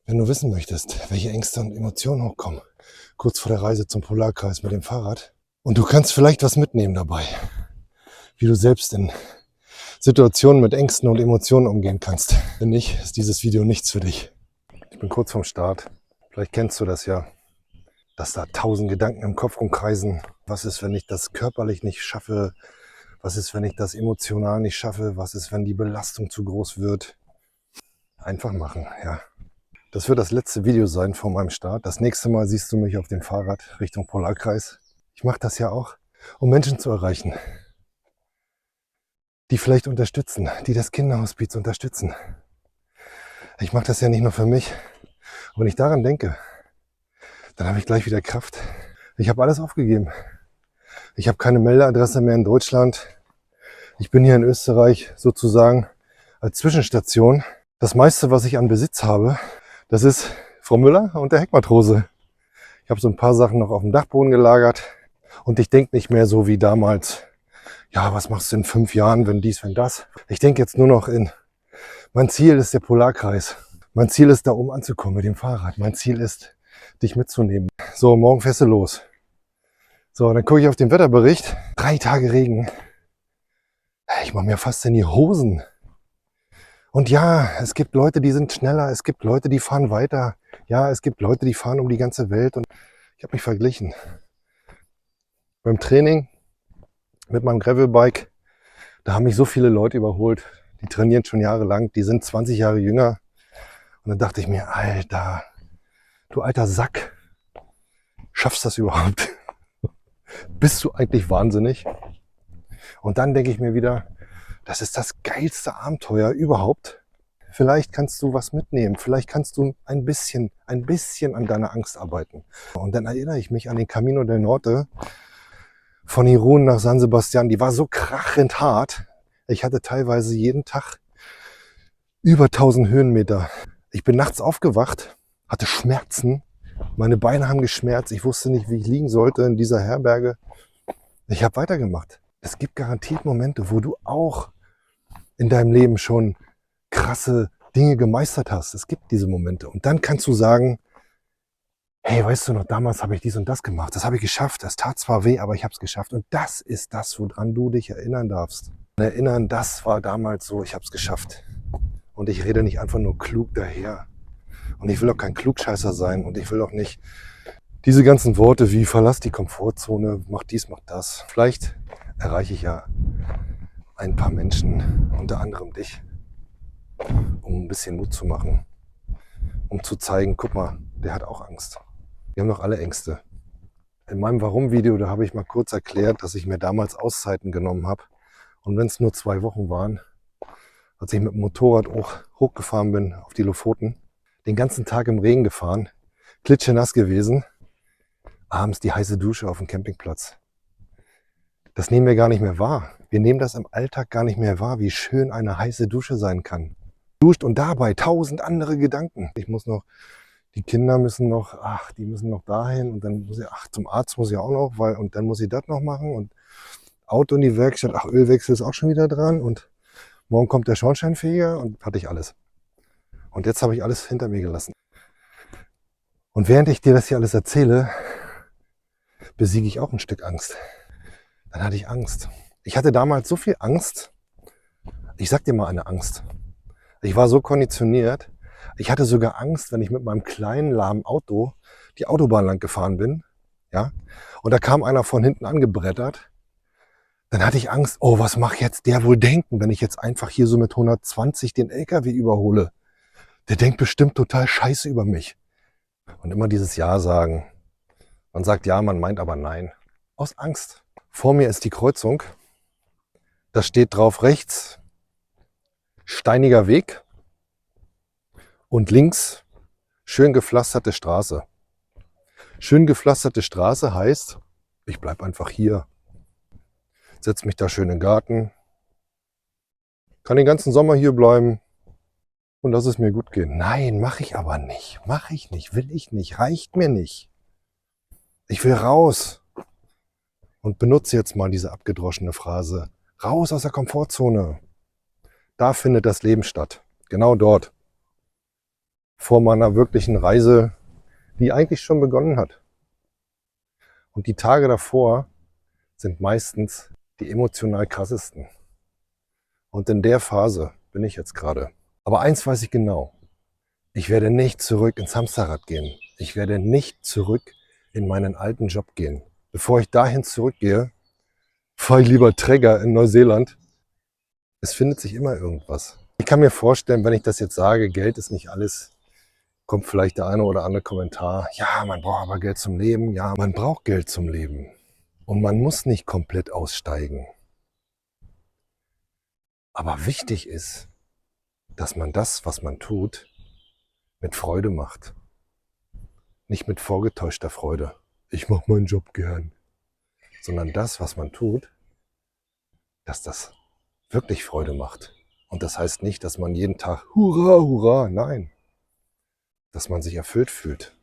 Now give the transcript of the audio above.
Wenn du wissen möchtest, welche Ängste und Emotionen hochkommen, kurz vor der Reise zum Polarkreis mit dem Fahrrad, und du kannst vielleicht was mitnehmen dabei, wie du selbst in Situationen mit Ängsten und Emotionen umgehen kannst. Wenn nicht, ist dieses Video nichts für dich. Ich bin kurz vorm Start. Vielleicht kennst du das ja, dass da 1000 Gedanken im Kopf rumkreisen. Was ist, wenn ich das körperlich nicht schaffe? Was ist, wenn ich das emotional nicht schaffe? Was ist, wenn die Belastung zu groß wird? Einfach machen, ja. Das wird das letzte Video sein vor meinem Start. Das nächste Mal siehst du mich auf dem Fahrrad Richtung Polarkreis. Ich mache das ja auch, um Menschen zu erreichen, die vielleicht unterstützen, die das Kinderhospiz unterstützen. Ich mache das ja nicht nur für mich. Und wenn ich daran denke, dann habe ich gleich wieder Kraft. Ich habe alles aufgegeben. Ich habe keine Meldeadresse mehr in Deutschland. Ich bin hier in Österreich sozusagen als Zwischenstation. Das meiste, was ich an Besitz habe, das ist Frau Müller und der Heckmatrose. Ich habe so ein paar Sachen noch auf dem Dachboden gelagert und ich denke nicht mehr so wie damals. Ja, was machst du in 5 Jahren, wenn dies, wenn das? Ich denke jetzt nur noch mein Ziel ist der Polarkreis. Mein Ziel ist, da oben anzukommen mit dem Fahrrad. Mein Ziel ist, dich mitzunehmen. So, morgen fährst du los. So, dann gucke ich auf den Wetterbericht. 3 Tage Regen. Ich mache mir fast in die Hosen. Und ja, es gibt Leute, die sind schneller. Es gibt Leute, die fahren weiter. Ja, es gibt Leute, die fahren um die ganze Welt. Und ich habe mich verglichen. Beim Training mit meinem Gravelbike, da haben mich so viele Leute überholt. Die trainieren schon jahrelang. Die sind 20 Jahre jünger. Und dann dachte ich mir, Alter, du alter Sack, schaffst das überhaupt? Bist du eigentlich wahnsinnig? Und dann denke ich mir wieder, das ist das geilste Abenteuer überhaupt. Vielleicht kannst du was mitnehmen. Vielleicht kannst du ein bisschen an deiner Angst arbeiten. Und dann erinnere ich mich an den Camino del Norte von Irun nach San Sebastian. Die war so krachend hart. Ich hatte teilweise jeden Tag über 1000 Höhenmeter. Ich bin nachts aufgewacht, hatte Schmerzen. Meine Beine haben geschmerzt. Ich wusste nicht, wie ich liegen sollte in dieser Herberge. Ich habe weitergemacht. Es gibt garantiert Momente, wo du auch in deinem Leben schon krasse Dinge gemeistert hast. Es gibt diese Momente. Und dann kannst du sagen, hey, weißt du noch, damals habe ich dies und das gemacht. Das habe ich geschafft. Das tat zwar weh, aber ich habe es geschafft. Und das ist das, woran du dich erinnern darfst. Erinnern, das war damals so, ich habe es geschafft. Und ich rede nicht einfach nur klug daher. Und ich will auch kein Klugscheißer sein. Und ich will auch nicht diese ganzen Worte wie verlass die Komfortzone, mach dies, mach das. Vielleicht erreiche ich ja ein paar Menschen, unter anderem dich, um ein bisschen Mut zu machen, um zu zeigen, guck mal, der hat auch Angst. Wir haben doch alle Ängste. In meinem Warum-Video, da habe ich mal kurz erklärt, dass ich mir damals Auszeiten genommen habe. Und wenn es nur 2 Wochen waren, als ich mit dem Motorrad hochgefahren bin auf die Lofoten, den ganzen Tag im Regen gefahren, klitschenass gewesen, abends die heiße Dusche auf dem Campingplatz. Das nehmen wir gar nicht mehr wahr. Wir nehmen das im Alltag gar nicht mehr wahr, wie schön eine heiße Dusche sein kann. Duscht und dabei 1000 andere Gedanken. Die Kinder müssen noch, die müssen noch dahin und dann muss ich, zum Arzt muss ich auch noch, und dann muss ich das noch machen und Auto in die Werkstatt, Ölwechsel ist auch schon wieder dran und morgen kommt der Schornsteinfeger und hatte ich alles. Und jetzt habe ich alles hinter mir gelassen. Und während ich dir das hier alles erzähle, besiege ich auch ein Stück Angst. Dann hatte ich Angst. Ich hatte damals so viel Angst. Ich sag dir mal eine Angst. Ich war so konditioniert. Ich hatte sogar Angst, wenn ich mit meinem kleinen, lahmen Auto die Autobahn lang gefahren bin. Ja? Und da kam einer von hinten angebrettert. Dann hatte ich Angst, oh, was macht jetzt der wohl denken, wenn ich jetzt einfach hier so mit 120 den LKW überhole? Der denkt bestimmt total scheiße über mich. Und immer dieses Ja sagen. Man sagt ja, man meint aber nein. Aus Angst. Vor mir ist die Kreuzung. Da steht drauf rechts steiniger Weg und links schön gepflasterte Straße. Schön gepflasterte Straße heißt, ich bleib einfach hier. Setz mich da schön in den Garten. Kann den ganzen Sommer hier bleiben und lass es mir gut gehen. Nein, mache ich aber nicht. Mache ich nicht, will ich nicht, reicht mir nicht. Ich will raus. Und benutze jetzt mal diese abgedroschene Phrase. Raus aus der Komfortzone. Da findet das Leben statt. Genau dort. vor meiner wirklichen Reise, die eigentlich schon begonnen hat. Und die Tage davor sind meistens die emotional krassesten. Und in der Phase bin ich jetzt gerade. Aber eins weiß ich genau. Ich werde nicht zurück ins Hamsterrad gehen. Ich werde nicht zurück in meinen alten Job gehen. Bevor ich dahin zurückgehe, fahre ich lieber Träger in Neuseeland. Es findet sich immer irgendwas. Ich kann mir vorstellen, wenn ich das jetzt sage, Geld ist nicht alles, kommt vielleicht der eine oder andere Kommentar. Ja, man braucht aber Geld zum Leben. Ja, man braucht Geld zum Leben. Und man muss nicht komplett aussteigen. Aber wichtig ist, dass man das, was man tut, mit Freude macht. Nicht mit vorgetäuschter Freude. Ich mache meinen Job gern. Sondern das, was man tut, dass das wirklich Freude macht. Und das heißt nicht, dass man jeden Tag Hurra, Hurra, nein. Dass man sich erfüllt fühlt.